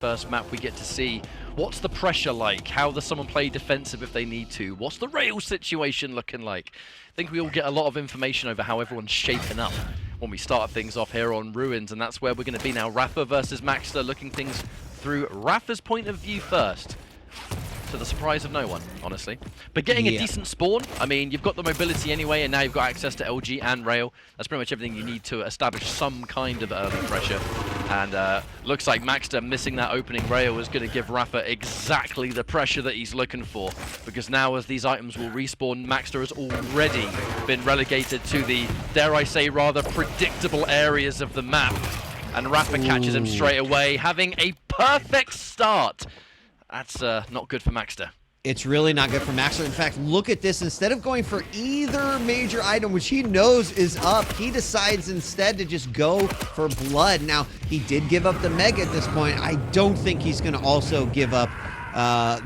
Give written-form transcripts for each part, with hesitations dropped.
First map we get to see what's the pressure like, how does someone play defensive if they need to, what's the rail situation looking like. I think we all get a lot of information over how everyone's shaping up when we start things off here on Ruins, and that's where we're going to be now. Rapha versus maxter, looking things through Rapha's point of view first, to the surprise of no one, honestly. But getting a decent spawn, I mean, you've got the mobility anyway, and now you've got access to LG and rail. That's pretty much everything you need to establish some kind of early pressure. And looks like maxter missing that opening rail is going to give Rapha exactly the pressure that he's looking for. Because now as these items will respawn, maxter has already been relegated to the, dare I say, rather predictable areas of the map. And Rapha catches him straight away, having a perfect start. That's not good for maxter. It's really not good for maxter. In fact, look at this. Instead of going for either major item, which he knows is up, he decides instead to just go for blood. Now, he did give up the mega at this point. I don't think he's going to also give up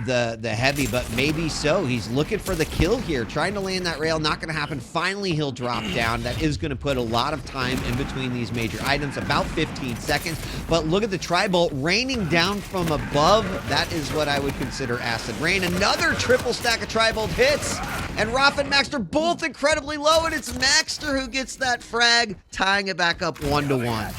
the heavy, but maybe so. He's looking for the kill here, trying to land that rail. Not going to happen. Finally, he'll drop down. That is going to put a lot of time in between these major items, about 15 seconds. But look at the tri-bolt raining down from above. That is what I would consider acid rain. Another triple stack of tri-bolt hits, and Rapha and maxter both incredibly low, and it's maxter who gets that frag, tying it back up 1-1.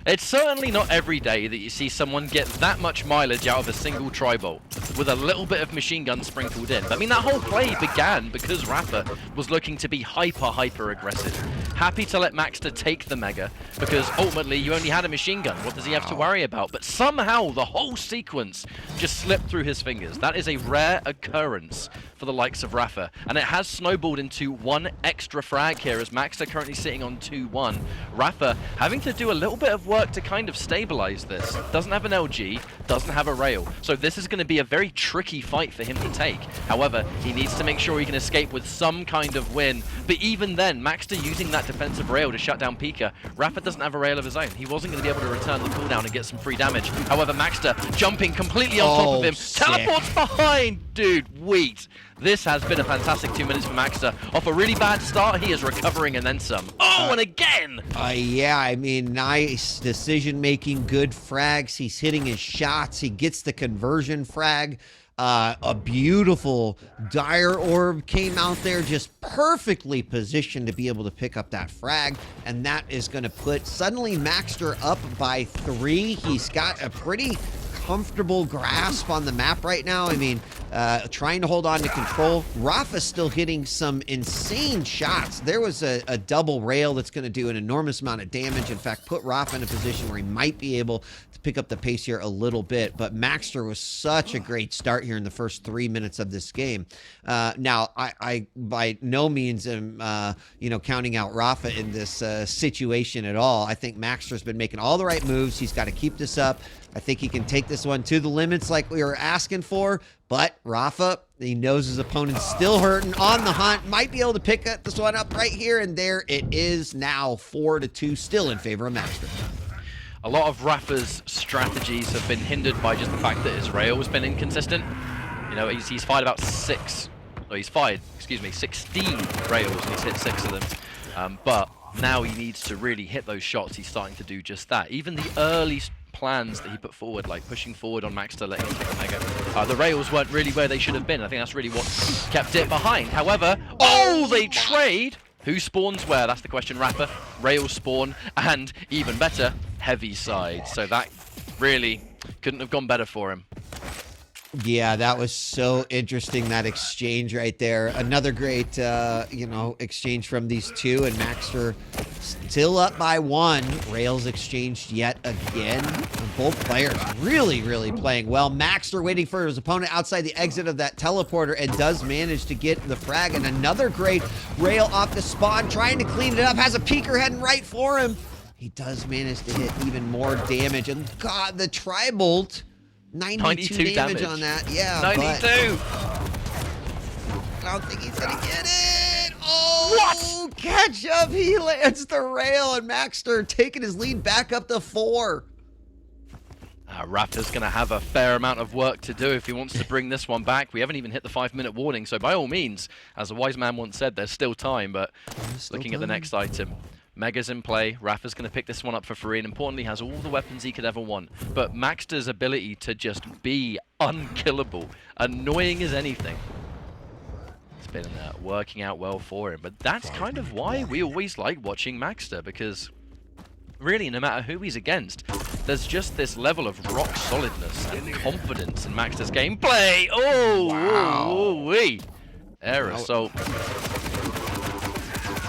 It's certainly not every day that you see someone get that much mileage out of a single tri-bolt with a little bit of machine gun sprinkled in. I mean, that whole play began because Rapha was looking to be hyper aggressive. Happy to let maxter take the mega because ultimately you only had a machine gun. What does he have to worry about? But somehow the whole sequence just slipped through his fingers. That is a rare occurrence for the likes of Rapha, and it has snowballed into one extra frag here as maxter currently sitting on 2-1. Rapha having to do a little bit of work to kind of stabilize this. Doesn't have an LG, doesn't have a rail, so this is going to be a very tricky fight for him to take. However, he needs to make sure he can escape with some kind of win, but even then, maxter using that defensive rail to shut down Pika. Rapha doesn't have a rail of his own. He wasn't going to be able to return the cooldown and get some free damage. However, maxter jumping completely on top of him, teleports behind! Dude, wheat. This has been a fantastic 2 minutes for maxter. Off a really bad start, he is recovering and then some. Oh, and again! Yeah, I mean, nice decision-making, good frags. He's hitting his shots. He gets the conversion frag. A beautiful dire orb came out there, just perfectly positioned to be able to pick up that frag, and that is going to put suddenly maxter up by 3. He's got a pretty comfortable grasp on the map right now. I mean, trying to hold on to control. Rapha's still hitting some insane shots. There was a double rail that's going to do an enormous amount of damage. In fact, put Rapha in a position where he might be able to pick up the pace here a little bit. But maxter was such a great start here in the first 3 minutes of this game. Now, I by no means am counting out Rapha in this situation at all. I think maxter's been making all the right moves. He's got to keep this up. I think he can take this one to the limits like we were asking for, but Rapha, he knows his opponent's still hurting, on the hunt, might be able to pick this one up right here, and there it is now, 4-2, still in favor of maxter. A lot of Rapha's strategies have been hindered by just the fact that his rail has been inconsistent. You know, he's fired about 16 rails, and he's hit 6 of them. But now he needs to really hit those shots. He's starting to do just that. Even the early plans that he put forward, like pushing forward on maxter, letting him take a mega, the rails weren't really where they should have been. I think that's really what kept it behind. However, they trade. Who spawns where? That's the question. Rapha, rails spawn, and even better, heavy side. So that really couldn't have gone better for him. Yeah, that was so interesting, that exchange right there. Another great, exchange from these two, and maxter still up by 1. Rails exchanged yet again. Both players really playing well. Maxter waiting for his opponent outside the exit of that teleporter and does manage to get the frag, and another great rail off the spawn, trying to clean it up, has a peeker heading right for him. He does manage to hit even more damage, and God, the tri-bolt, 92 damage on that. Yeah, 92! I don't think he's gonna get it. Oh, what? Catch up. He lands the rail, and maxter taking his lead back up to 4. Rapha's going to have a fair amount of work to do if he wants to bring this one back. We haven't even hit the 5-minute warning, so by all means, as a wise man once said, there's still time, but looking at the next item. Mega's in play. Rapha's going to pick this one up for free, and importantly has all the weapons he could ever want. But maxter's ability to just be unkillable, annoying as anything, it's been working out well for him. But that's kind of why we always like watching maxter, because really, no matter who he's against, there's just this level of rock solidness and confidence in maxter's gameplay. Oh, wow. Wee. Air assault.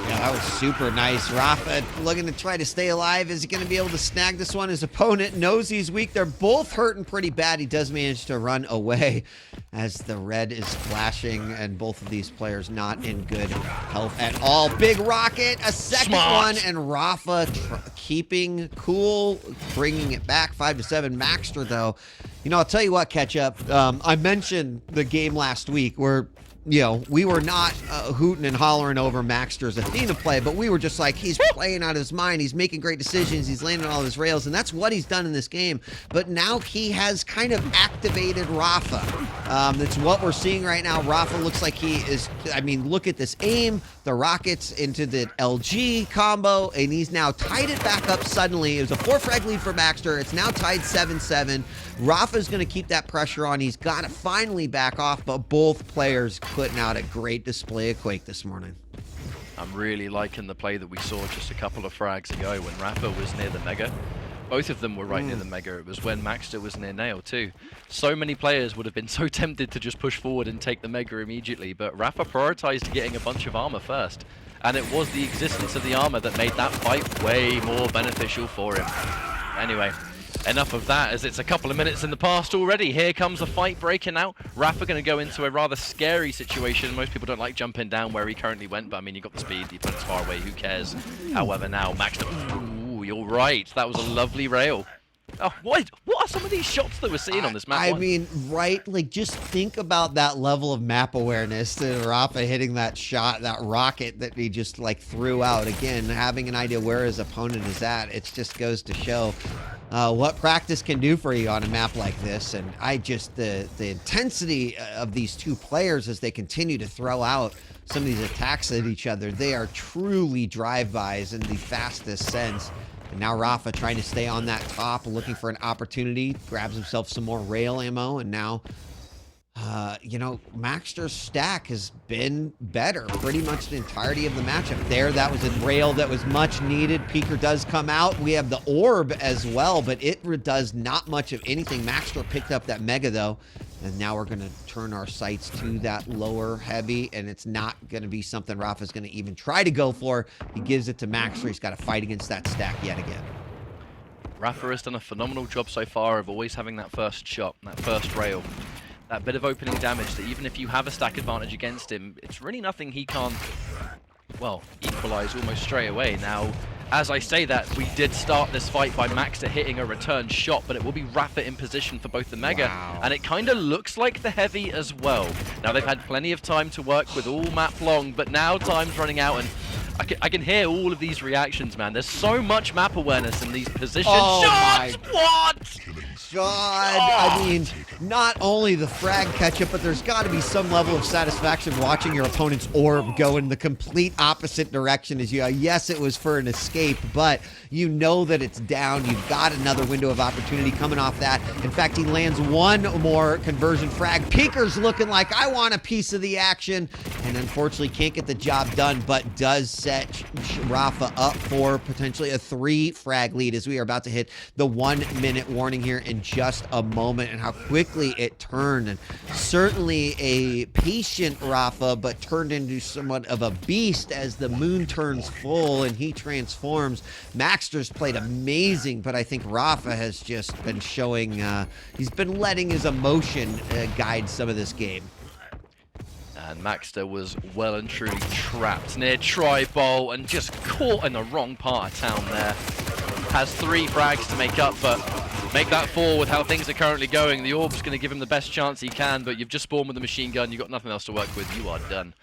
Yeah, that was super nice. Rapha looking to try to stay alive. Is he going to be able to snag this one? His opponent knows he's weak. They're both hurting pretty bad. He does manage to run away as the red is flashing, and both of these players not in good health at all. Big rocket, a second one, and Rapha keeping cool, bringing it back 5-7. Maxter, though, you know, I'll tell you what, Ketchup. I mentioned the game last week where, you know, we were not hooting and hollering over Maxter's Athena play, but we were just like, he's playing out of his mind. He's making great decisions. He's landing all his rails, and that's what he's done in this game. But now he has kind of activated Rapha. That's what we're seeing right now. Rapha looks like he is, I mean, look at this aim, the rockets into the LG combo, and he's now tied it back up suddenly. It was a 4-frag lead for Maxter. It's now tied 7-7. Rapha's going to keep that pressure on. He's got to finally back off, but both players putting out a great display of Quake this morning. I'm really liking the play that we saw just a couple of frags ago when Rapha was near the Mega. Both of them were right near the Mega. It was when Maxter was near Nail too. So many players would have been so tempted to just push forward and take the Mega immediately, but Rapha prioritized getting a bunch of armor first. And it was the existence of the armor that made that fight way more beneficial for him. Anyway, enough of that, as it's a couple of minutes in the past already. Here comes a fight breaking out. Rapha going to go into a rather scary situation. Most people don't like jumping down where he currently went, but I mean, you got the speed, the opponent's far away, who cares? However, now Maxter, ooh, you're right, that was a lovely rail. Oh, what are some of these shots that we're seeing on this map? I mean, right, like, just think about that level of map awareness to Rapha hitting that shot, that rocket that he just, like, threw out. Again, having an idea where his opponent is at, it just goes to show what practice can do for you on a map like this. And I just, the intensity of these two players as they continue to throw out some of these attacks at each other, they are truly drive-bys in the fastest sense. And now Rapha trying to stay on that top, looking for an opportunity, grabs himself some more rail ammo, and now, you know, Maxter's stack has been better pretty much the entirety of the matchup. There, that was a rail that was much needed. Peeker does come out. We have the orb as well, but it does not much of anything. Maxter picked up that Mega, though, and now we're going to turn our sights to that lower heavy, and it's not going to be something Rapha's going to even try to go for. He gives it to Maxter. He's got to fight against that stack yet again. Rapha has done a phenomenal job so far of always having that first shot, that first rail. That bit of opening damage that even if you have a stack advantage against him, it's really nothing he can't, well, equalize almost straight away. Now, as I say that, we did start this fight by Maxter hitting a return shot, but it will be Rapha in position for both the Mega, and it kind of looks like the Heavy as well. Now, they've had plenty of time to work with all map long, but now time's running out, and I can hear all of these reactions, man. There's so much map awareness in these positions. Oh Shots! What? God, I mean, not only the frag catch-up, but there's got to be some level of satisfaction watching your opponent's orb go in the complete opposite direction as you. Yes, it was for an escape, but you know that it's down. You've got another window of opportunity coming off that. In fact, he lands one more conversion frag. Peeker's looking like, I want a piece of the action, and unfortunately can't get the job done, but does set Rapha up for potentially a 3-frag lead as we are about to hit the 1-minute warning here in just a moment, and how quickly it turned. And certainly a patient Rapha, but turned into somewhat of a beast as the moon turns full and he transforms. Maxter's played amazing, but I think Rapha has just been showing, he's been letting his emotion guide some of this game. And Maxter was well and truly trapped near Tri-Bowl and just caught in the wrong part of town there. Has 3 frags to make up, but make that 4 with how things are currently going. The orb's going to give him the best chance he can, but you've just spawned with a machine gun. You've got nothing else to work with. You are done.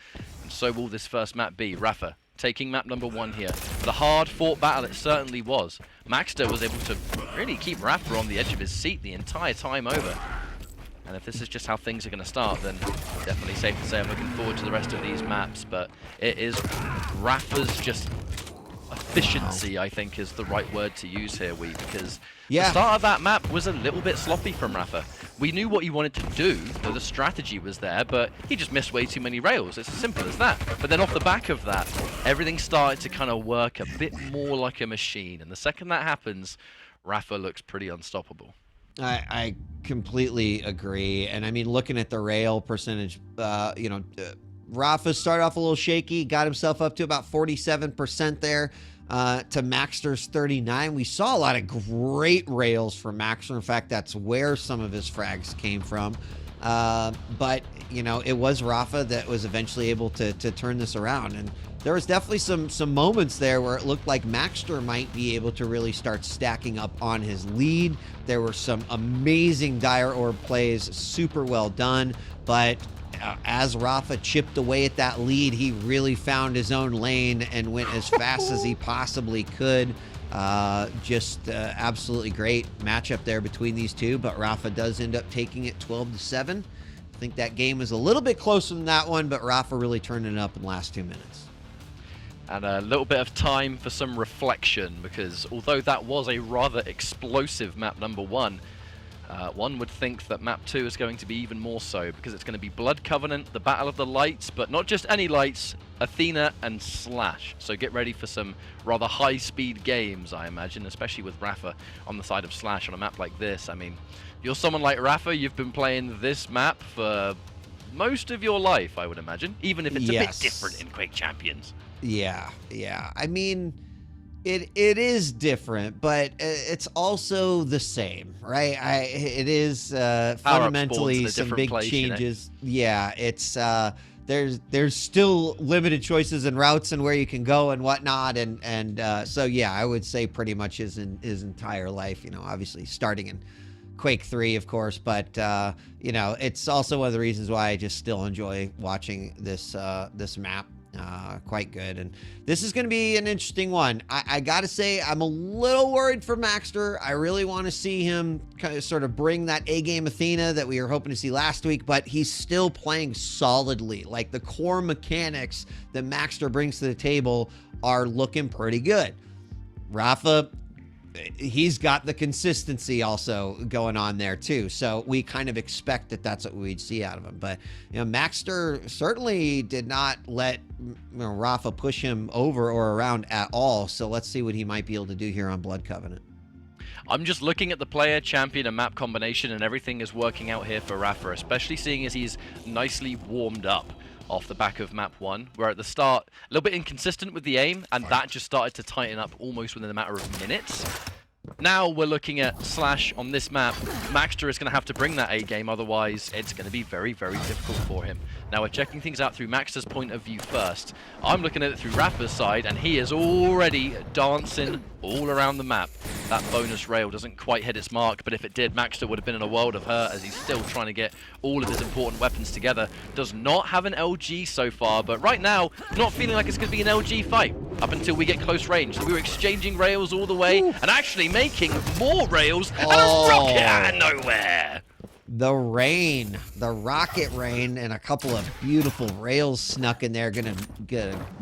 And so will this first map be. Rapha taking map number 1 here. But a hard-fought battle it certainly was. Maxter was able to really keep Rapha on the edge of his seat the entire time over. And if this is just how things are going to start, then definitely safe to say I'm looking forward to the rest of these maps. But it is Rapha's just efficiency, I think, is the right word to use here, because Yeah. the start of that map was a little bit sloppy from Rapha. We knew what he wanted to do, the strategy was there, but he just missed way too many rails. It's as simple as that. But then off the back of that, everything started to kind of work a bit more like a machine. And the second that happens, Rapha looks pretty unstoppable. I completely agree. And I mean, looking at the rail percentage, Rafa started off a little shaky, got himself up to about 47% there. To Maxter's 39. We saw a lot of great rails from Maxter. In fact, that's where some of his frags came from. But, it was Rapha that was eventually able to turn this around. And there was definitely some moments there where it looked like Maxter might be able to really start stacking up on his lead. There were some amazing dire orb plays, super well done. But as Rapha chipped away at that lead, he really found his own lane and went as fast as he possibly could. Absolutely great matchup there between these two, but Rapha does end up taking it 12-7. I think that game was a little bit closer than that one, but Rapha really turned it up in the last 2 minutes. And a little bit of time for some reflection, because although that was a rather explosive map number 1, one would think that map 2 is going to be even more so, because it's going to be Blood Covenant, the Battle of the Lights, but not just any lights, Athena and Slash. So get ready for some rather high-speed games, I imagine, especially with Rapha on the side of Slash on a map like this. I mean, if you're someone like Rapha, you've been playing this map for most of your life, I would imagine, even if it's a bit different in Quake Champions. Yeah. I mean, it is different, but it's also the same, right? It is fundamentally some big changes. Yeah, it's there's still limited choices and routes and where you can go and whatnot, and so yeah, I would say pretty much his entire life. Obviously starting in Quake 3, of course, but it's also one of the reasons why I just still enjoy watching this map. Quite good, and this is going to be an interesting one. I gotta say, I'm a little worried for Maxter. I really want to see him kind of sort of bring that A-game Athena that we were hoping to see last week, but he's still playing solidly. Like, the core mechanics that Maxter brings to the table are looking pretty good. Rapha, he's got the consistency also going on there too, so we kind of expect that that's what we'd see out of him. But Maxter certainly did not let Rapha push him over or around at all, so let's see what he might be able to do here on Blood Covenant. I'm just looking at the player, champion, and map combination, and everything is working out here for Rapha, especially seeing as he's nicely warmed up off the back of map 1, where at the start, a little bit inconsistent with the aim, and that just started to tighten up almost within a matter of minutes. Now we're looking at Slash on this map. Maxter is going to have to bring that A game, otherwise it's going to be very, very difficult for him. Now we're checking things out through Maxter's point of view first. I'm looking at it through Rapha's side, and he is already dancing all around the map. That bonus rail doesn't quite hit its mark, but if it did, Maxter would have been in a world of hurt, as he's still trying to get all of his important weapons together. Does not have an LG so far, but right now, not feeling like it's going to be an LG fight up until we get close range. So we were exchanging rails all the way, and actually making more rails, and a rocket out of nowhere! The rain, the rocket rain, and a couple of beautiful rails snuck in there, gonna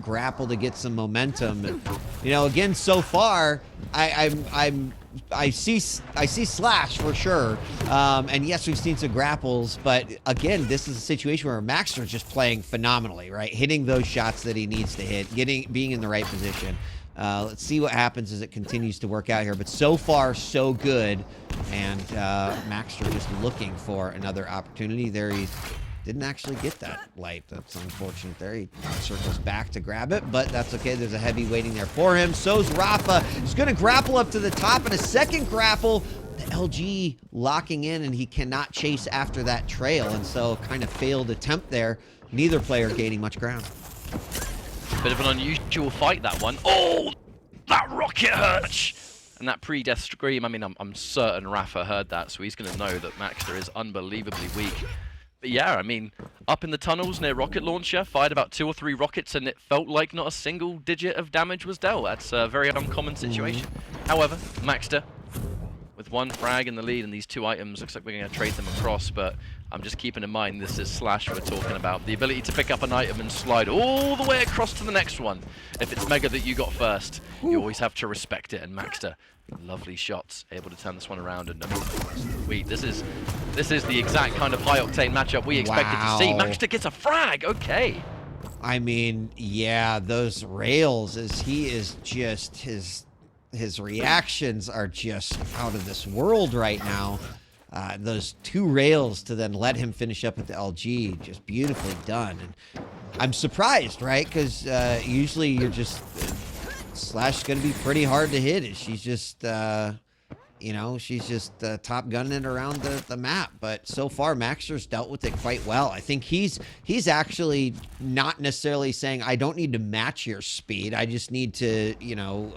grapple to get some momentum. And, again, so far, I see Slash for sure, and yes, we've seen some grapples, but again, this is a situation where Maxter is just playing phenomenally, right? Hitting those shots that he needs to hit, being in the right position. Let's see what happens as it continues to work out here, but so far, so good. And Maxter just looking for another opportunity there. He didn't actually get that light. That's unfortunate there. He circles back to grab it, but that's okay. There's a heavy waiting there for him. So's Rapha. He's going to grapple up to the top, and a second grapple. The LG locking in, and he cannot chase after that trail, and so kind of failed attempt there. Neither player gaining much ground. Bit of an unusual fight, that one. Oh, that rocket hurts! And that pre-death scream, I mean, I'm certain Rapha heard that, so he's going to know that Maxter is unbelievably weak. But yeah, I mean, up in the tunnels near rocket launcher, fired about 2 or 3 rockets, and it felt like not a single digit of damage was dealt. That's a very uncommon situation. However, Maxter, with one frag in the lead and these 2 items. Looks like we're going to trade them across, but I'm just keeping in mind this is Slash we're talking about. The ability to pick up an item and slide all the way across to the next one. If it's Mega that you got first, you always have to respect it. And maxter, lovely shots, able to turn this one around. And I mean, this is the exact kind of high-octane matchup we expected to see. Maxter gets a frag, okay. I mean, yeah, those rails, he is just, his reactions are just out of this world right now. Those 2 rails to then let him finish up with the LG, just beautifully done. And I'm surprised, right? Because usually you're just, Slash is going to be pretty hard to hit. She's just, you know, she's just top gunning it around the map. But so far, maxter's dealt with it quite well. I think he's actually not necessarily saying, I don't need to match your speed. I just need to, you know,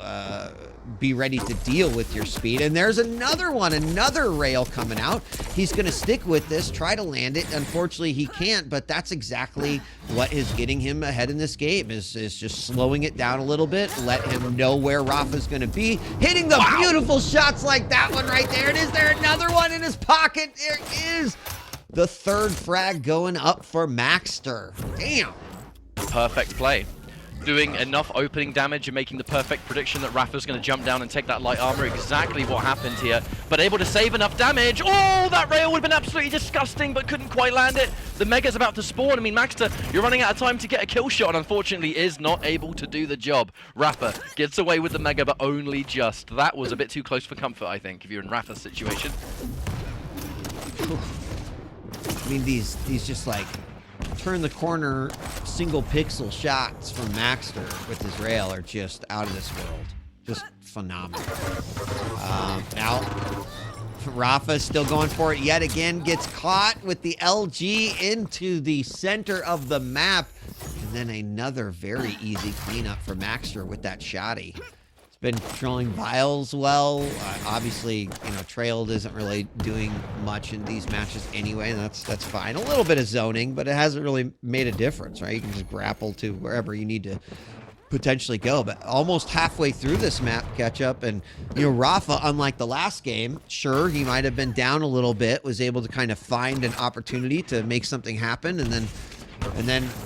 be ready to deal with your speed. And there's another one, another rail coming out. He's going to stick with this, try to land it. Unfortunately, he can't, but that's exactly what is getting him ahead in this game, is just slowing it down a little bit, let him know where Rapha's going to be, hitting the beautiful shots like that one right there. And is there another one in his pocket? There is. The 3rd frag going up for maxter. Damn. Perfect play. Doing enough opening damage and making the perfect prediction that Rapha's going to jump down and take that light armor. Exactly what happened here. But able to save enough damage. Oh, that rail would have been absolutely disgusting, but couldn't quite land it. The Mega's about to spawn. I mean, maxter, you're running out of time to get a kill shot, and unfortunately is not able to do the job. Rapha gets away with the Mega, but only just. That was a bit too close for comfort, I think, if you're in Rapha's situation. I mean, these just like turn the corner single pixel shots from maxter with his rail are just out of this world. Just phenomenal. Now, Rapha still going for it yet again. Gets caught with the LG into the center of the map. And then another very easy cleanup for maxter with that shotty. Been controlling vials well. Obviously, you know, trailed isn't really doing much in these matches anyway, and that's fine. A little bit of zoning, but it hasn't really made a difference, right? You can just grapple to wherever you need to potentially go. But almost halfway through this map catch up, and you know, Rapha, unlike the last game, sure, he might have been down a little bit, was able to kind of find an opportunity to make something happen, and then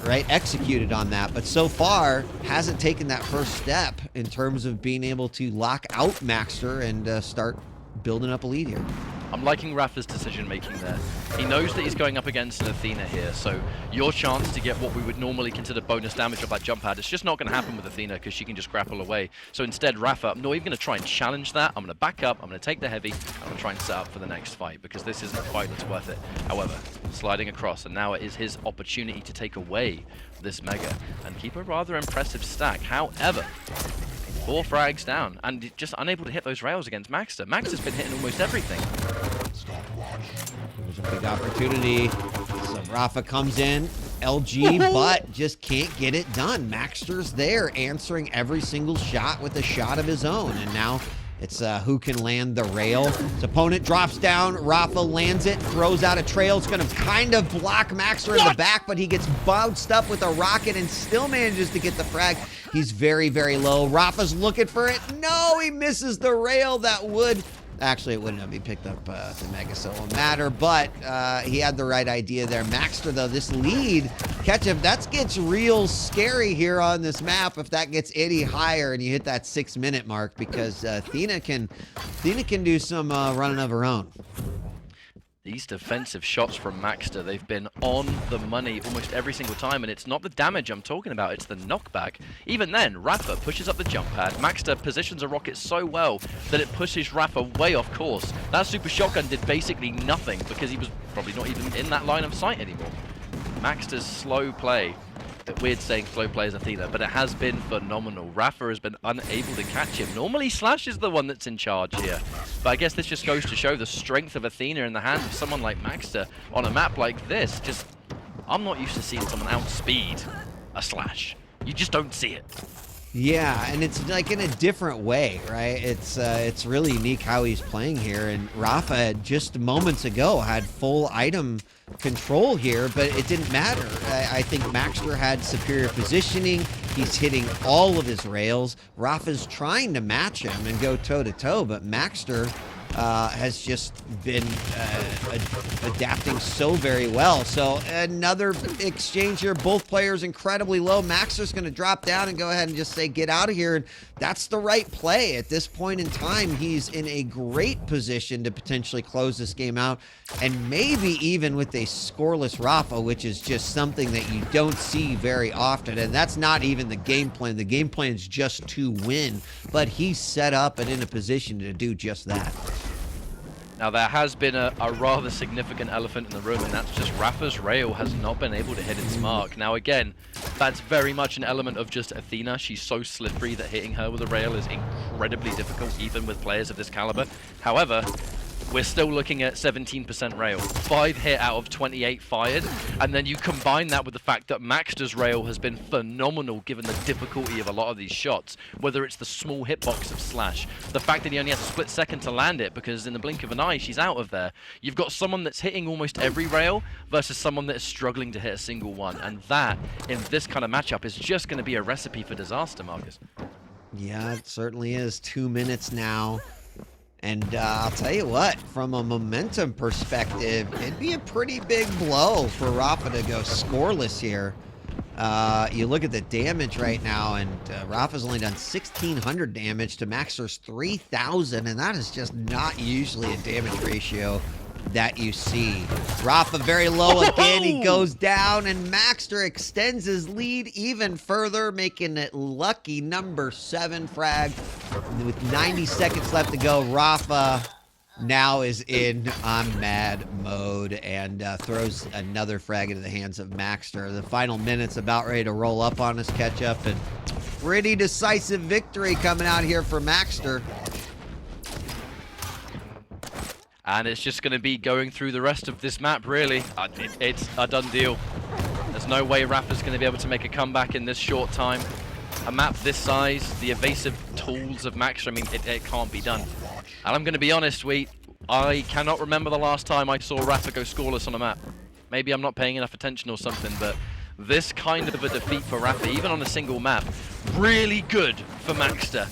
right, executed on that. But so far, hasn't taken that first step in terms of being able to lock out maxter and start building up a lead here. I'm liking Rapha's decision-making there. He knows that he's going up against an Athena here, so your chance to get what we would normally consider bonus damage off that jump pad, it's just not going to happen with Athena because she can just grapple away. So instead, Rapha, I'm not even going to try and challenge that. I'm going to back up, I'm going to take the heavy, I'm going to try and set up for the next fight because this isn't quite what's worth it. However, sliding across, and now it is his opportunity to take away this Mega and keep a rather impressive stack. However, 4 frags down, and just unable to hit those rails against maxter. Maxter's been hitting almost everything. There's a big opportunity. So Rapha comes in, LG, but just can't get it done. Maxter's there, answering every single shot with a shot of his own, and now it's who can land the rail. His opponent drops down, Rapha lands it, throws out a trail. It's going to kind of block maxter in the back, but he gets bounced up with a rocket and still manages to get the frag. He's very, very low. Rapha's looking for it. No, he misses the rail. That would... Actually, it wouldn't have been picked up the Mega, so it won't matter, but he had the right idea there. Maxter, though, this lead, catch him, that gets real scary here on this map if that gets any higher and you hit that 6-minute mark, because Athena can do some running of her own. These defensive shots from maxter, they've been on the money almost every single time, and it's not the damage I'm talking about, it's the knockback. Even then, Rapha pushes up the jump pad. Maxter positions a rocket so well that it pushes Rapha way off course. That super shotgun did basically nothing because he was probably not even in that line of sight anymore. Maxter's slow play, weird saying slow play as Athena, but it has been phenomenal. Rapha has been unable to catch him. Normally Slash is the one that's in charge here, but I guess this just goes to show the strength of Athena in the hands of someone like Maxter on a map like this. Just, I'm not used to seeing someone outspeed a Slash. You just don't see it. Yeah, and it's like in a different way, right? It's really unique how he's playing here, and Rapha just moments ago had full item control here, but it didn't matter. I think Maxter had superior positioning. He's hitting all of his rails. Rapha's trying to match him and go toe-to-toe, but Maxter has just been adapting so very well. So another exchange here. Both players incredibly low. Maxter's going to drop down and go ahead and just say, get out of here. And that's the right play. At this point in time, he's in a great position to potentially close this game out. And maybe even with a scoreless rapha, which is just something that you don't see very often. And that's not even the game plan. The game plan is just to win. But he's set up and in a position to do just that. Now, there has been a rather significant elephant in the room, and that's just rapha's rail has not been able to hit its mark. Now, again, that's very much an element of just Athena. She's so slippery that hitting her with a rail is incredibly difficult, even with players of this caliber. However, we're still looking at 17% rail, 5 hit out of 28 fired, and then you combine that with the fact that maxter's rail has been phenomenal given the difficulty of a lot of these shots, whether it's the small hitbox of Slash, the fact that he only has a split second to land it because in the blink of an eye she's out of there. You've got someone that's hitting almost every rail versus someone that is struggling to hit a single one, and that, in this kind of matchup, is just going to be a recipe for disaster, Marcus. Yeah, it certainly is. 2 minutes now. And I'll tell you what, from a momentum perspective, it'd be a pretty big blow for rapha to go scoreless here. You look at the damage right now, and rapha's only done 1,600 damage to maxter's 3,000, and that is just not usually a damage ratio that you see. Rapha very low again. He goes down, and maxter extends his lead even further, making it lucky number 7 frag. With 90 seconds left to go, rapha now is in I'm mad mode and throws another frag into the hands of maxter. The final minute's about ready to roll up on us, Ketchup, and pretty decisive victory coming out here for maxter. And it's just going to be going through the rest of this map, really. It's a done deal. There's no way rapha's going to be able to make a comeback in this short time. A map this size, the evasive tools of maxter, I mean, it can't be done. And I'm going to be honest, I cannot remember the last time I saw rapha go scoreless on a map. Maybe I'm not paying enough attention or something, but this kind of a defeat for rapha, even on a single map, really good for maxter.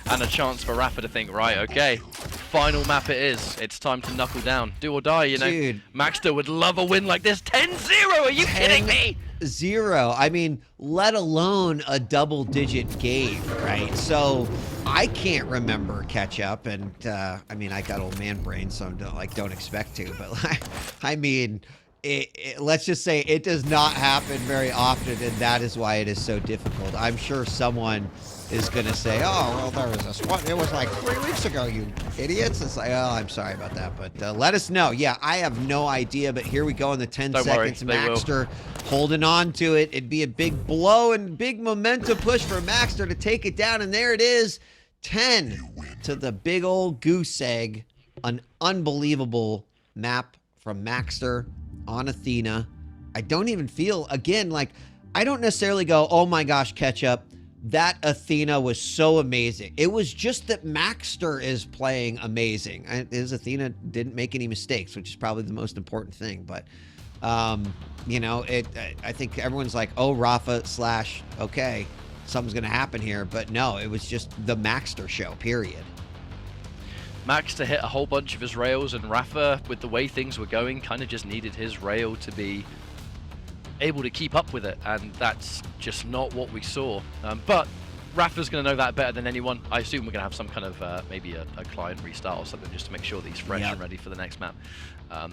And a chance for rapha to think, right, okay, final map it is. It's time to knuckle down. Do or die, you know. Dude. Maxter would love a win like this. 10-0, are you kidding me? 0. I mean, let alone a double-digit game, right? So I can't remember Ketchup, and I mean, I got old man brain, so I don't expect to. But I mean, let's just say it does not happen very often, and that is why it is so difficult. I'm sure someone is going to say, oh, well, there was this one. It was like 3 weeks ago, you idiots. It's like, oh, I'm sorry about that. But let us know. Yeah, I have no idea. But here we go in the 10 seconds. Maxter holding on to it. It'd be a big blow and big momentum push for Maxter to take it down. And there it is. 10 to the big old goose egg. An unbelievable map from Maxter on Athena. I don't even feel, again, like, I don't necessarily go, oh my gosh, Ketchup, that Athena was so amazing. It was just that Maxter is playing amazing. His Athena didn't make any mistakes, which is probably the most important thing. But, you know, I think everyone's like, oh, rapha slash, okay, something's going to happen here. But no, it was just the Maxter show, period. Maxter hit a whole bunch of his rails, and rapha, with the way things were going, kind of just needed his rail to be able to keep up with it, and that's just not what we saw. But rapha's going to know that better than anyone. I assume we're going to have some kind of maybe a client restart or something just to make sure that he's fresh and ready for the next map.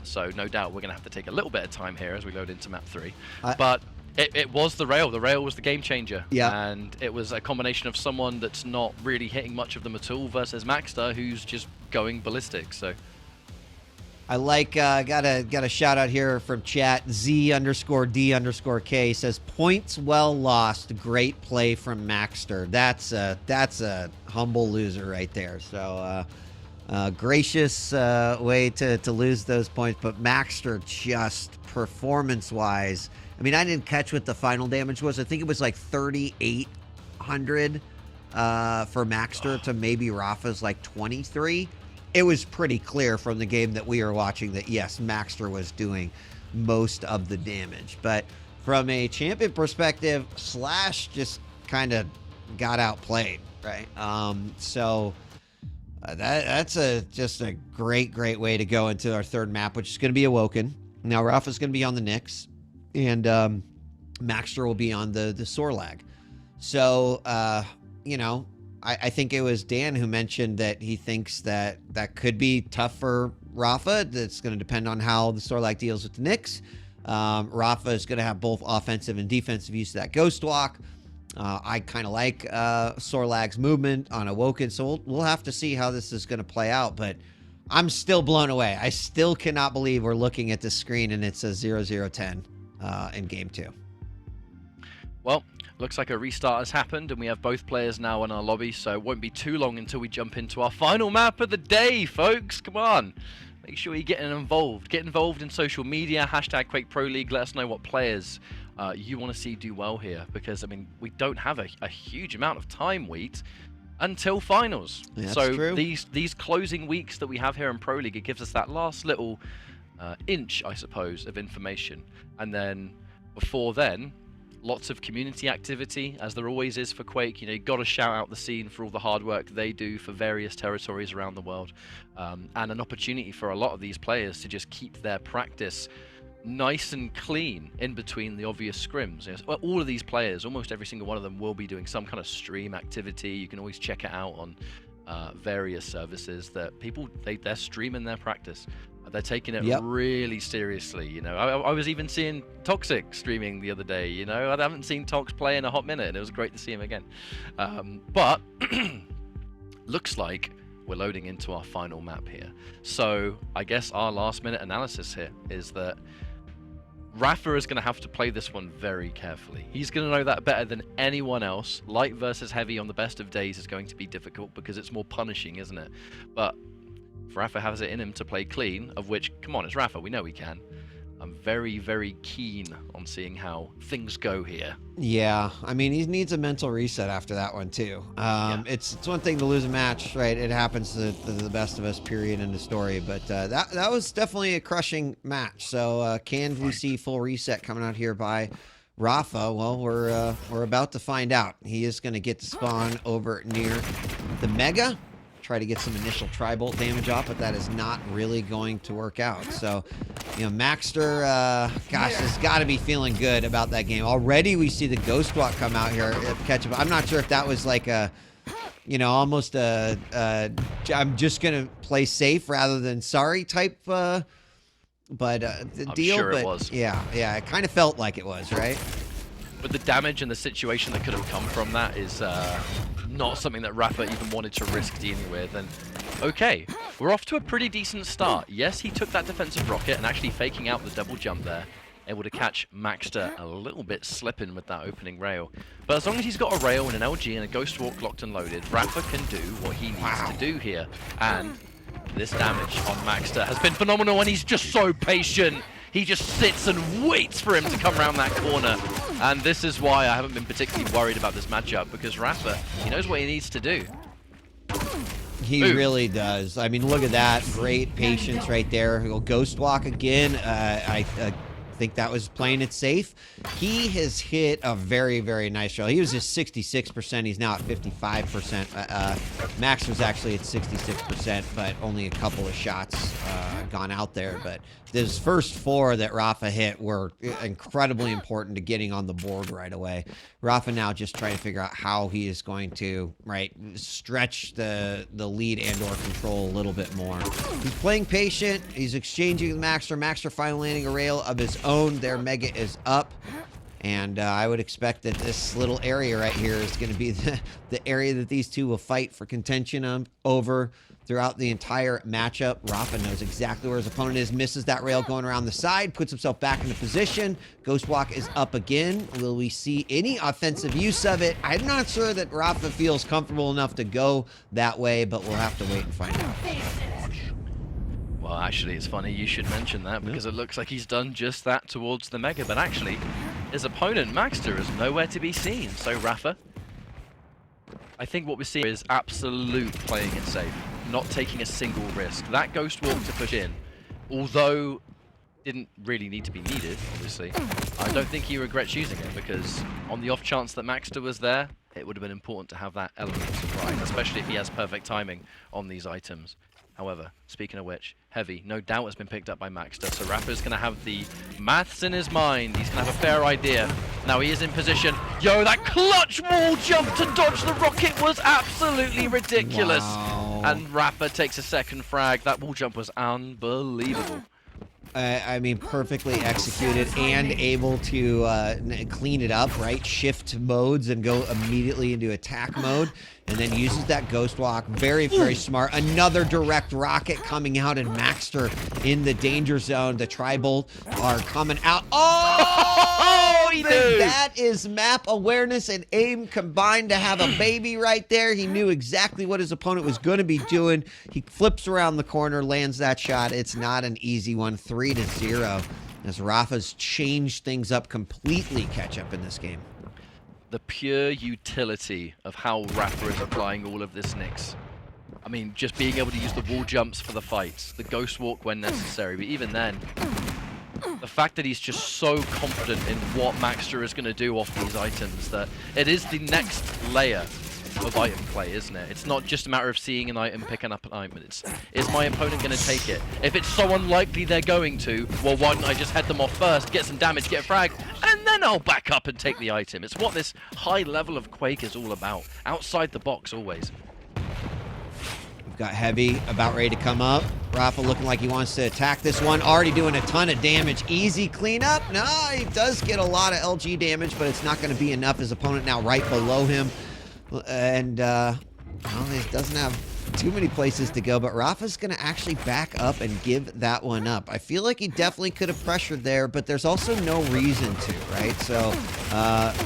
So no doubt we're going to have to take a little bit of time here as we load into map 3. But it was the rail. The rail was the game changer. Yeah. And it was a combination of someone that's not really hitting much of them at all versus maxter, who's just going ballistic. So I like, got a shout out here from chat. Z_D_K says, points well lost. Great play from Maxter. That's a humble loser right there. So, gracious way to lose those points. But Maxter, just performance-wise, I mean, I didn't catch what the final damage was. I think it was like 3,800 for Maxter to maybe rapha's like 23. It was pretty clear from the game that we were watching that, yes, Maxter was doing most of the damage. But from a champion perspective, Slash just kind of got outplayed, right? So That's just a great way to go into our third map, which is going to be Awoken. Now, Rapha's going to be on the Nyx, and Maxter will be on the Sorlag. So, you know, I think it was Dan who mentioned that he thinks that could be tough for Rapha. That's going to depend on how the Sorlag deals with the Nyx. Rapha is going to have both offensive and defensive use of that Ghost Walk. I kind of like Sorlag's movement on Awoken, so we'll have to see how this is going to play out, but I'm still blown away. I still cannot believe we're looking at this screen and it's a 0-0-10 in Game 2. Well, looks like a restart has happened, and we have both players now in our lobby, so it won't be too long until we jump into our final map of the day, folks. Come on. Make sure you're getting involved. Get involved in social media, hashtag Quake Pro League. Let us know what players you want to see do well here, because, I mean, we don't have a huge amount of time, Wheat, until finals. That's so true. These closing weeks that we have here in Pro League, it gives us that last little inch, I suppose, of information. And then, before then, lots of community activity, as there always is for Quake. You know, you've got to shout out the scene for all the hard work they do for various territories around the world, and an opportunity for a lot of these players to just keep their practice nice and clean in between the obvious scrims. You know, all of these players, almost every single one of them, will be doing some kind of stream activity. You can always check it out on various services that people, they're streaming their practice. They're taking it really seriously, you know. I was even seeing Toxic streaming the other day, you know. I haven't seen Tox play in a hot minute, and it was great to see him again. But looks like we're loading into our final map here. So I guess our last minute analysis here is that rapha is going to have to play this one very carefully. He's going to know that better than anyone else. Light versus heavy on the best of days is going to be difficult because it's more punishing, isn't it? But if rapha has it in him to play clean, of which, come on, it's rapha, we know he can. I'm very keen on seeing how things go here. Yeah, I mean, he needs a mental reset after that one too. It's one thing to lose a match, right? It happens to the best of us, period, in the story. But that was definitely a crushing match. So can we see full reset coming out here by rapha? Well, we're about to find out. He is going to get to spawn over near the Mega. Try to get some initial tri-bolt damage off, but that is not really going to work out. So, you know, Maxter, gosh, has got to be feeling good about that game. Already we see the Ghost Walk come out here, catch up. I'm not sure if that was like a, you know, almost a I'm just going to play safe rather than sorry type the deal. Sure but it was. Yeah, it kind of felt like it was, right? But the damage and the situation that could have come from that is not something that rapha even wanted to risk dealing with. And okay, we're off to a pretty decent start. Yes, he took that defensive rocket and actually faking out the double jump there, able to catch Maxter a little bit slipping with that opening rail. But as long as he's got a rail and an LG and a Ghost Walk locked and loaded, rapha can do what he needs to do here. And this damage on Maxter has been phenomenal, and he's just so patient. He just sits and waits for him to come around that corner. And this is why I haven't been particularly worried about this matchup, because rapha, he knows what he needs to do. He really does. I mean, look at that. Great patience right there. He'll Ghost Walk again. I think that was playing it safe. He has hit a very nice drill. He was just 66%. He's now at 55%. Max was actually at 66%, but only a couple of shots gone out there. But those first 4 that rapha hit were incredibly important to getting on the board right away. Rapha now just trying to figure out how he is going to, stretch the lead and or control a little bit more. He's playing patient. He's exchanging with Maxter. Maxter finally landing a rail of his own. Their Mega is up. And I would expect that this little area right here is going to be the area that these two will fight for contention over throughout the entire matchup. rapha knows exactly where his opponent is, misses that rail going around the side, puts himself back into position. Ghost Walk is up again. Will we see any offensive use of it? I'm not sure that rapha feels comfortable enough to go that way, but we'll have to wait and find out. Well, actually, it's funny you should mention that, because it looks like he's done just that towards the Mega, but actually, his opponent, Maxter, is nowhere to be seen. So, rapha, I think what we're seeing is absolute playing it safe, not taking a single risk. That Ghost Walk to push in, although didn't really need to be needed, obviously. I don't think he regrets using it, because on the off chance that Maxter was there, it would have been important to have that element of surprise, especially if he has perfect timing on these items. However, speaking of which, Heavy, no doubt, has been picked up by Maxter, so rapha's going to have the maths in his mind. He's going to have a fair idea. Now he is in position. Yo, that clutch wall jump to dodge the rocket was absolutely ridiculous. Wow. And rapha takes a second frag. That wall jump was unbelievable. I mean, perfectly executed and able to clean it up, right? Shift modes and go immediately into attack mode, and then uses that ghost walk. Very, very smart. Another direct rocket coming out, and Maxter in the danger zone. The Tri-Bolt are coming out. Oh, he knew. That is map awareness and aim combined to have a baby right there. He knew exactly what his opponent was going to be doing. He flips around the corner, lands that shot. It's not an easy one. 3-0 as rapha's changed things up completely. Catch up in this game. The pure utility of how rapha is applying all of this Nyx. I mean, just being able to use the wall jumps for the fights, the ghost walk when necessary, but even then, the fact that he's just so confident in what Maxter is going to do off these items, that it is the next layer of item play, isn't it? It's not just a matter of seeing an item, picking up an item. It's, is my opponent going to take it? If it's so unlikely they're going to, well, why don't I just head them off first, get some damage, get a frag, and then I'll back up and take the item. It's what this high level of Quake is all about. Outside the box, always. We've got Heavy about ready to come up. Rapha looking like he wants to attack this one. Already doing a ton of damage. Easy cleanup. No, he does get a lot of LG damage, but it's not going to be enough. His opponent now right below him. And, well, he doesn't have too many places to go, but rapha's going to actually back up and give that one up. I feel like he definitely could have pressured there, but there's also no reason to, right? So,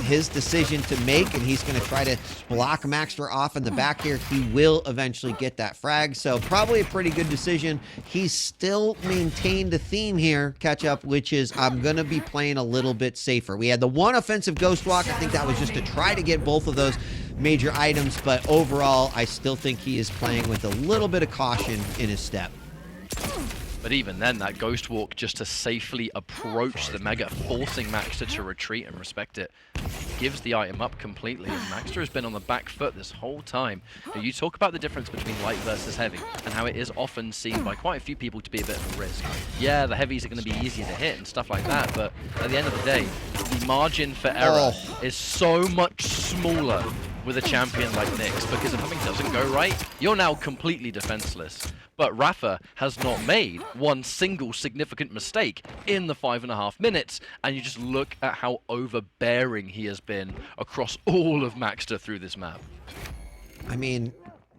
his decision to make, and he's going to try to block Maxter off in the back here. He will eventually get that frag, so probably a pretty good decision. He's still maintained a theme here, catch up, which is I'm going to be playing a little bit safer. We had the one offensive ghost walk. I think that was just to try to get both of those major items, but overall, I still think he is playing with a little bit of caution in his step. But even then, that ghost walk just to safely approach the Mega, forcing Maxter to retreat and respect it, gives the item up completely. And Maxter has been on the back foot this whole time. Now, you talk about the difference between light versus heavy, and how it is often seen by quite a few people to be a bit of a risk. Yeah, the heavies are going to be easier to hit and stuff like that, but at the end of the day, the margin for error is so much smaller with a champion like Nyx, because if something doesn't go right, you're now completely defenseless. But rapha has not made one single significant mistake in the 5.5 minutes, and you just look at how overbearing he has been across all of Maxter through this map. I mean,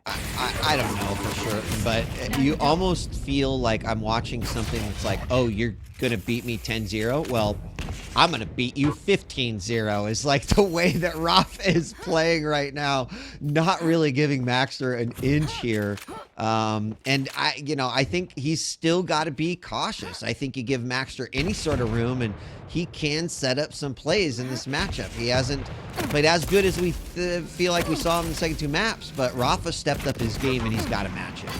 I don't know for sure, but you almost feel like I'm watching something that's like, oh, you're going to beat me 10-0? Well, I'm going to beat you 15-0 is like the way that rapha is playing right now. Not really giving Maxter an inch here. And I think he's still got to be cautious. I think you give Maxter any sort of room and he can set up some plays in this matchup. He hasn't played as good as we feel like we saw him in the second two maps, but rapha stepped up his game and he's got to match it.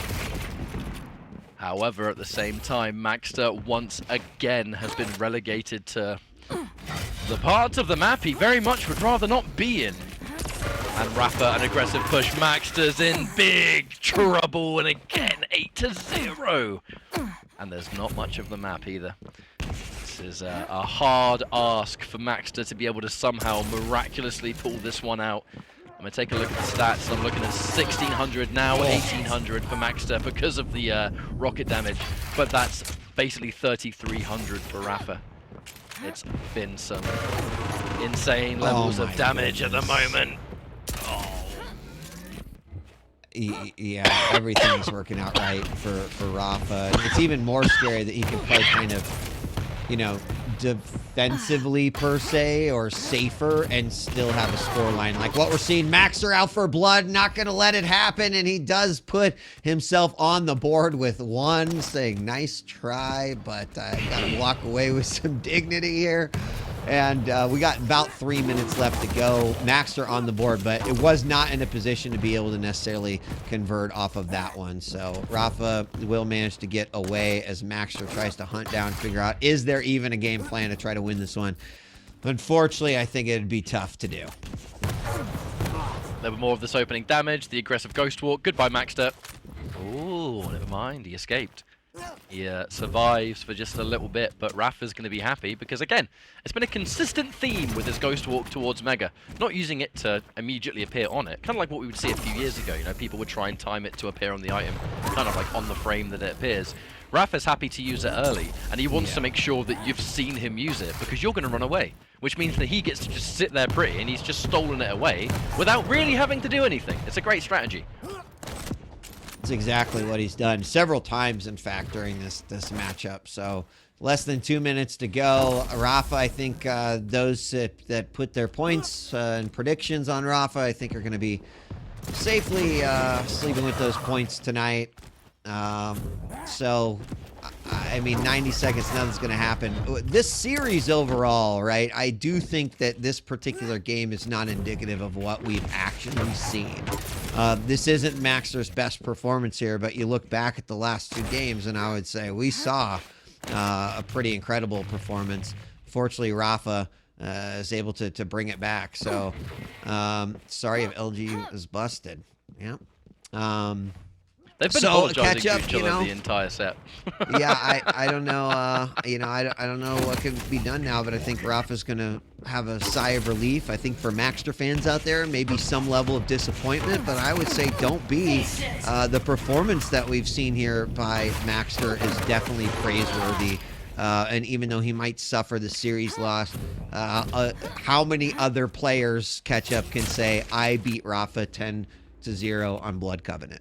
However, at the same time, Maxter once again has been relegated to the part of the map he very much would rather not be in. And rapha, an aggressive push. Maxter's in big trouble, and again 8-0. And there's not much of the map either. This is a hard ask for Maxter to be able to somehow miraculously pull this one out. I'm going to take a look at the stats. I'm looking at 1,600 now, 1,800 for Maxter because of the rocket damage. But that's basically 3,300 for rapha. It's been some insane levels of damage at the moment. Yeah, everything's working out right for rapha. It's even more scary that he can play kind of, defensively per se or safer and still have a scoreline like what we're seeing. Maxter out for blood, not going to let it happen, and he does put himself on the board with one, saying nice try, but I got to walk away with some dignity here. And we got about 3 minutes left to go. Maxter on the board, but it was not in a position to be able to necessarily convert off of that one. So rapha will manage to get away as Maxter tries to hunt down, figure out, is there even a game plan to try to win this one? Unfortunately, I think it'd be tough to do. There were more of this opening damage, the aggressive Ghost Walk. Goodbye, Maxter. Ooh, never mind, he escaped. He survives for just a little bit, but rapha's going to be happy because, again, it's been a consistent theme with his Ghost Walk towards Mega. Not using it to immediately appear on it, kind of like what we would see a few years ago. You know, people would try and time it to appear on the item, kind of like on the frame that it appears. rapha's happy to use it early, and he wants to make sure that you've seen him use it because you're going to run away, which means that he gets to just sit there pretty and he's just stolen it away without really having to do anything. It's a great strategy. That's exactly what he's done several times, in fact, during this matchup. So less than 2 minutes to go. rapha, I think those that put their points and predictions on rapha, I think are going to be safely sleeping with those points tonight. So, I mean, 90 seconds, nothing's going to happen. This series overall, right, I do think that this particular game is not indicative of what we've actually seen. This isn't Maxter's best performance here, but you look back at the last 2 games, and I would say we saw a pretty incredible performance. Fortunately, rapha is able to bring it back. So, sorry if LG is busted. Yeah. They've been apologizing to each other the entire set. Yeah, I don't know. You know, I don't know what can be done now, but I think rapha's going to have a sigh of relief. I think for Maxter fans out there, maybe some level of disappointment, but I would say don't be. The performance that we've seen here by Maxter is definitely praiseworthy. And even though he might suffer the series loss, how many other players Ketchup can say, I beat rapha 10-0 on Blood Covenant?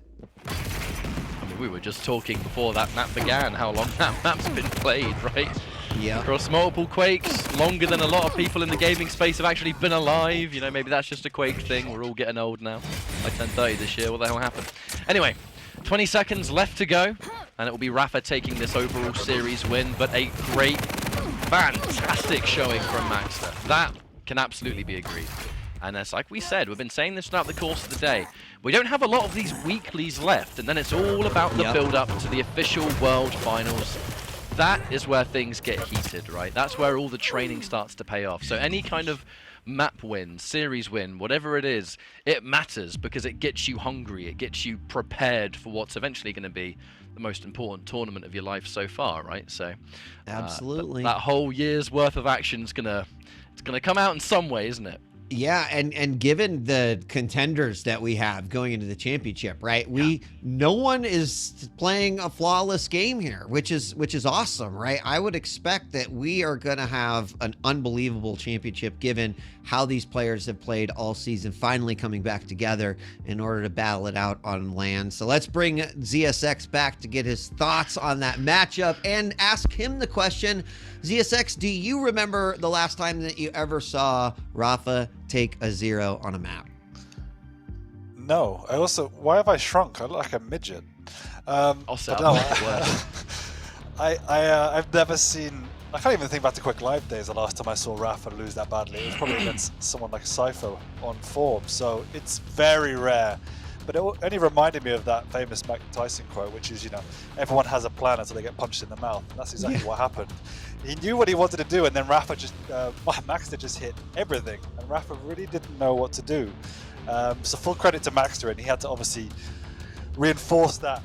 We were just talking before that map began, how long that map's been played, right? Yeah. Across multiple Quakes, longer than a lot of people in the gaming space have actually been alive. You know, maybe that's just a Quake thing. We're all getting old now. I turned 30 this year. What the hell happened? Anyway, 20 seconds left to go, and it will be rapha taking this overall series win, but a great, fantastic showing from Maxter. That can absolutely be agreed. And it's like we said, we've been saying this throughout the course of the day. We don't have a lot of these weeklies left, and then it's all about the build-up to the official World Finals. That is where things get heated, right? That's where all the training starts to pay off. So any kind of map win, series win, whatever it is, it matters because it gets you hungry. It gets you prepared for what's eventually going to be the most important tournament of your life so far, right? So absolutely, that whole year's worth of action is gonna come out in some way, isn't it? Yeah, and given the contenders that we have going into the championship, right? No one is playing a flawless game here, which is awesome, right? I would expect that we are going to have an unbelievable championship given how these players have played all season, finally coming back together in order to battle it out on land. So let's bring ZSX back to get his thoughts on that matchup and ask him the question. ZSX, do you remember the last time that you ever saw rapha take a 0 on a map? No. Why have I shrunk? I look like a midget. I'll set up I've never seen. I can't even think back to Quick Live days. The last time I saw rapha lose that badly, it was probably against someone like Cypher on form. So it's very rare. But it only reminded me of that famous Mike Tyson quote, which is, you know, everyone has a plan until they get punched in the mouth. And that's exactly what happened. He knew what he wanted to do, and then rapha just, Maxter just hit everything, and rapha really didn't know what to do. So full credit to Maxter, and he had to obviously reinforce that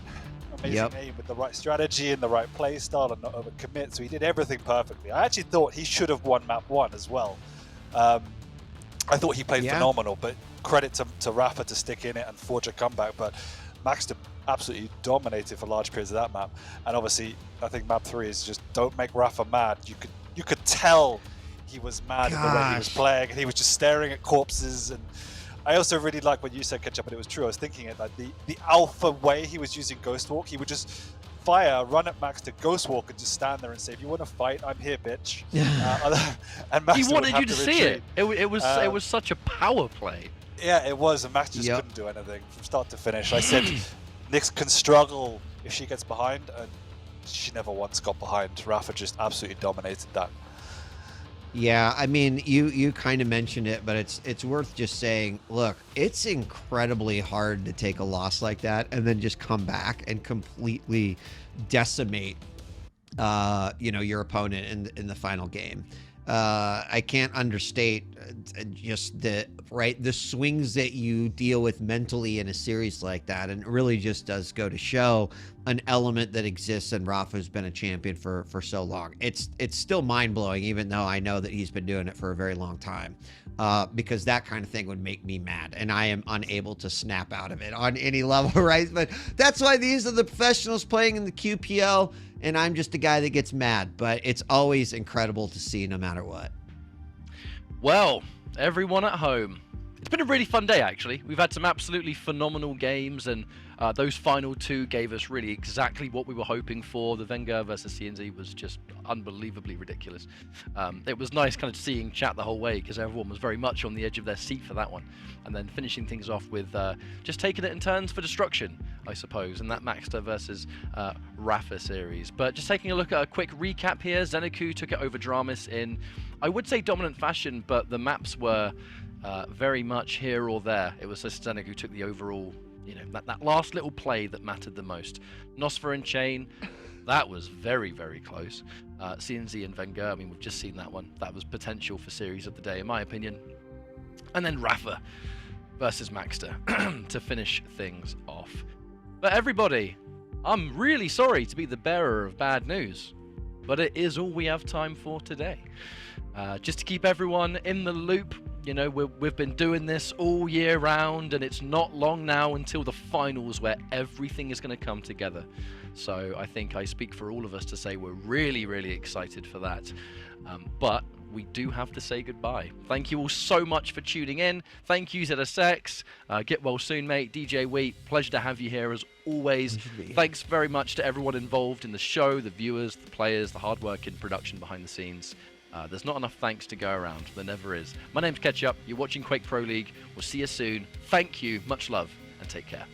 amazing aim with the right strategy and the right play style and not overcommit. So he did everything perfectly. I actually thought he should have won map 1 as well. I thought he played phenomenal, but credit to rapha to stick in it and forge a comeback. But Maxter absolutely dominated for large periods of that map, and obviously I think map 3 is just don't make rapha mad. You could tell he was mad in the way he was playing, and he was just staring at corpses. And I also really like what you said, Ketchup, and it was true. I was thinking it, like the alpha way he was using Ghost Walk. He would just fire, run at Maxter, Ghost Walk, and just stand there and say, "If you want to fight, I'm here, bitch." And Maxter he wanted you to see retreat. it was such a power play. Yeah, it was, and Max just couldn't do anything from start to finish. I said Nyx can struggle if she gets behind, and she never once got behind. rapha just absolutely dominated that. Yeah, I mean, you kind of mentioned it, but it's worth just saying, look, it's incredibly hard to take a loss like that and then just come back and completely decimate your opponent in the final game. I can't understate just the swings that you deal with mentally in a series like that, and it really just does go to show an element that exists, and Rafa's been a champion for so long. It's still mind-blowing, even though I know that he's been doing it for a very long time, because that kind of thing would make me mad, and I am unable to snap out of it on any level, right? But that's why these are the professionals playing in the QPL, and I'm just a guy that gets mad. But it's always incredible to see, no matter what. Well, everyone at home, it's been a really fun day, actually. We've had some absolutely phenomenal games, and those final two gave us really exactly what we were hoping for. The Wenger versus CNZ was just unbelievably ridiculous. It was nice kind of seeing chat the whole way, because everyone was very much on the edge of their seat for that one. And then finishing things off with just taking it in turns for destruction, I suppose, and that maxter versus rapha series. But just taking a look at a quick recap here, Xenoku took it over Dramis in, I would say, dominant fashion, but the maps were very much here or there. It was just Xenoku who took the overall, that last little play that mattered the most. Nosfer and Chain, that was very, very close. CNZ and Wenger, I mean, we've just seen that one. That was potential for series of the day, in my opinion. And then rapha versus maxter to finish things off. But everybody, I'm really sorry to be the bearer of bad news, but it is all we have time for today. Just to keep everyone in the loop, we've been doing this all year round, and it's not long now until the finals where everything is going to come together. So I think I speak for all of us to say we're really, really excited for that. But we do have to say goodbye. Thank you all so much for tuning in. Thank you, ZSX. Get well soon, mate. DJ Wheat, pleasure to have you here as always. Thanks very much to everyone involved in the show, the viewers, the players, the hard work in production behind the scenes. There's not enough thanks to go around. There never is. My name's Ketchup. You're watching Quake Pro League. We'll see you soon. Thank you. Much love, and take care.